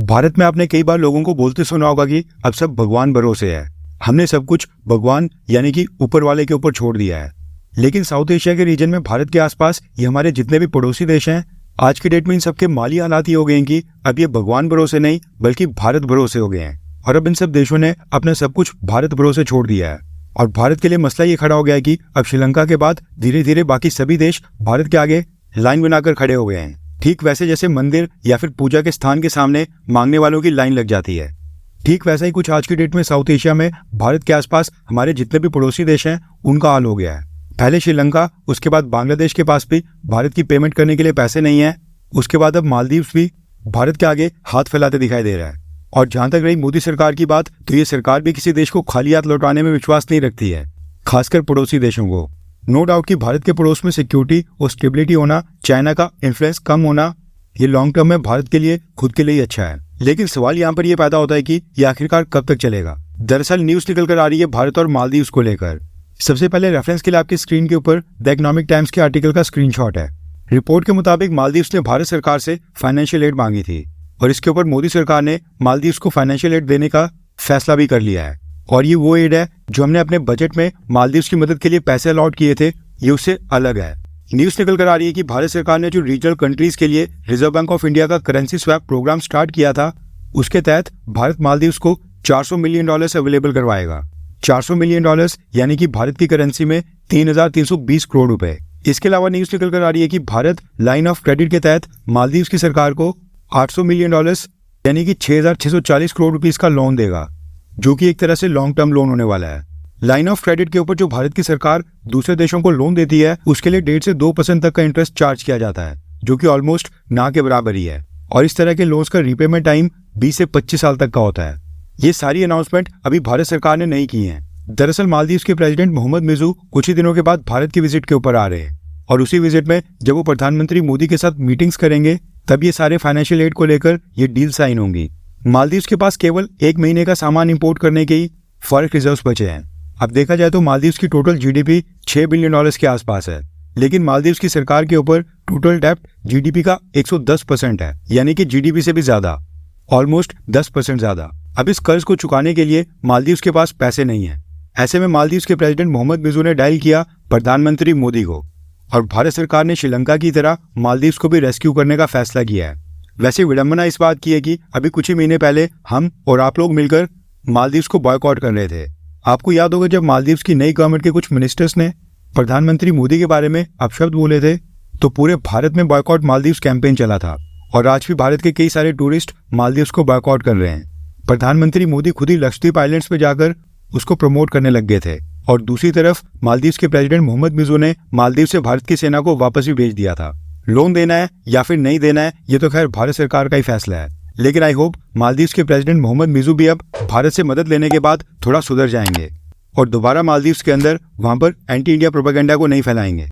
भारत में आपने कई बार लोगों को बोलते सुना होगा कि अब सब भगवान भरोसे है। हमने सब कुछ भगवान यानी कि ऊपर वाले के ऊपर छोड़ दिया है। लेकिन साउथ एशिया के रीजन में भारत के आसपास ये हमारे जितने भी पड़ोसी देश हैं, आज की डेट में इन सबके माली हालात ये हो गए हैं कि अब ये भगवान भरोसे नहीं बल्कि भारत भरोसे हो गए हैं। और अब इन सब देशों ने अपना सब कुछ भारत भरोसे छोड़ दिया है। और भारत के लिए मसला ये खड़ा हो गया है कि अब श्रीलंका के बाद धीरे धीरे बाकी सभी देश भारत के आगे लाइन बनाकर खड़े हो गए हैं। ठीक वैसे जैसे मंदिर या फिर पूजा के स्थान के सामने मांगने वालों की लाइन लग जाती है, ठीक वैसा ही कुछ आज की डेट में साउथ एशिया में भारत के आसपास हमारे जितने भी पड़ोसी देश हैं उनका हाल हो गया है। पहले श्रीलंका, उसके बाद बांग्लादेश के पास भी भारत की पेमेंट करने के लिए पैसे नहीं है। उसके बाद अब मालदीव्स भी भारत के आगे हाथ फैलाते दिखाई दे रहा है। और जहां तक रही मोदी सरकार की बात, तो ये सरकार भी किसी देश को खाली हाथ लौटाने में विश्वास नहीं रखती है, खासकर पड़ोसी देशों को। नो डाउट कि भारत के पड़ोस में सिक्योरिटी और स्टेबिलिटी होना, चाइना का इन्फ्लुएंस कम होना, ये लॉन्ग टर्म में भारत के लिए खुद के लिए ही अच्छा है। लेकिन सवाल यहाँ पर ये पैदा होता है कि ये आखिरकार कब तक चलेगा। दरअसल न्यूज निकल कर आ रही है भारत और मालदीव्स को लेकर। सबसे पहले रेफरेंस के लिए आपकी स्क्रीन के ऊपर द इकोनॉमिक टाइम्स के आर्टिकल का स्क्रीनशॉट है। रिपोर्ट के मुताबिक मालदीव्स ने भारत सरकार से फाइनेंशियल एड मांगी थी और इसके ऊपर मोदी सरकार ने मालदीव्स को फाइनेंशियल एड देने का फैसला भी कर लिया है। और ये वो एड है जो हमने अपने बजट में मालदीव्स की मदद के लिए पैसे अलॉट किए थे, ये उससे अलग है। न्यूज निकल कर आ रही है कि भारत सरकार ने जो रीजनल कंट्रीज के लिए रिजर्व बैंक ऑफ इंडिया का करेंसी स्वैप प्रोग्राम स्टार्ट किया था, उसके तहत भारत मालदीव्स को $400 मिलियन अवेलेबल करवाएगा। $400 मिलियन यानी कि भारत की करेंसी में 3,320 करोड़ रुपए। इसके अलावा न्यूज निकल कर आ रही है कि भारत लाइन ऑफ क्रेडिट के तहत मालदीव्स की सरकार को $800 मिलियन यानी कि 6,640 करोड़ रुपीस का लोन देगा, जो कि एक तरह से लॉन्ग टर्म लोन होने वाला है। लाइन ऑफ क्रेडिट के ऊपर जो भारत की सरकार दूसरे देशों को लोन देती है, उसके लिए 1.5 से 2% तक का इंटरेस्ट चार्ज किया जाता है, जो कि ऑलमोस्ट ना के बराबर ही है। और इस तरह के लोन्स का रीपेमेंट टाइम 20 से 25 साल तक का होता है। ये सारी अनाउंसमेंट अभी भारत सरकार ने नहीं की है। दरअसल मालदीव्स के प्रेसिडेंट मोहम्मद मिजू कुछ ही दिनों के बाद भारत की विजिट के ऊपर आ रहे हैं और उसी विजिट में जब वो प्रधानमंत्री मोदी के साथ मीटिंग्स करेंगे, तब ये सारे फाइनेंशियल एड को लेकर ये डील साइन होंगी। मालदीव्स के पास केवल 1 महीने का सामान इंपोर्ट करने के ही फॉरेक्स रिजर्व्स बचे हैं। अब देखा जाए तो मालदीव्स की टोटल जीडीपी $6 बिलियन के आसपास है, लेकिन मालदीव्स की सरकार के ऊपर टोटल डेप्ट जीडीपी का 110% है, यानी कि जीडीपी से भी ज्यादा, ऑलमोस्ट 10% ज्यादा। अब इस कर्ज को चुकाने के लिए मालदीव्स के पास पैसे नहीं है। ऐसे में मालदीव्स के प्रेसिडेंट मोहम्मद मिजू ने डायल किया प्रधानमंत्री मोदी को और भारत सरकार ने श्रीलंका की तरह मालदीव्स को भी रेस्क्यू करने का फैसला किया है। वैसे विडंबना इस बात की है कि अभी कुछ ही महीने पहले हम और आप लोग मिलकर मालदीव्स को बॉयकॉट कर रहे थे। आपको याद होगा जब मालदीव्स की नई गवर्नमेंट के कुछ मिनिस्टर्स ने प्रधानमंत्री मोदी के बारे में अपशब्द बोले थे, तो पूरे भारत में बॉयकॉट मालदीव्स कैंपेन चला था और आज भी भारत के कई सारे टूरिस्ट मालदीव्स को बॉयकॉट कर रहे हैं। प्रधानमंत्री मोदी खुद ही लक्षद्वीप आइलैंड्स पे जाकर उसको प्रमोट करने लग गए थे और दूसरी तरफ मालदीव्स के प्रेसिडेंट मोहम्मद मिजू ने मालदीव से भारत की सेना को वापस भी भेज दिया था। लोन देना है या फिर नहीं देना है, ये तो खैर भारत सरकार का ही फैसला है, लेकिन आई होप मालदीव्स के प्रेसिडेंट मोहम्मद मिजू भी अब भारत से मदद लेने के बाद थोड़ा सुधर जाएंगे और दोबारा मालदीव्स के अंदर वहां पर एंटी इंडिया प्रोपेगेंडा को नहीं फैलाएंगे।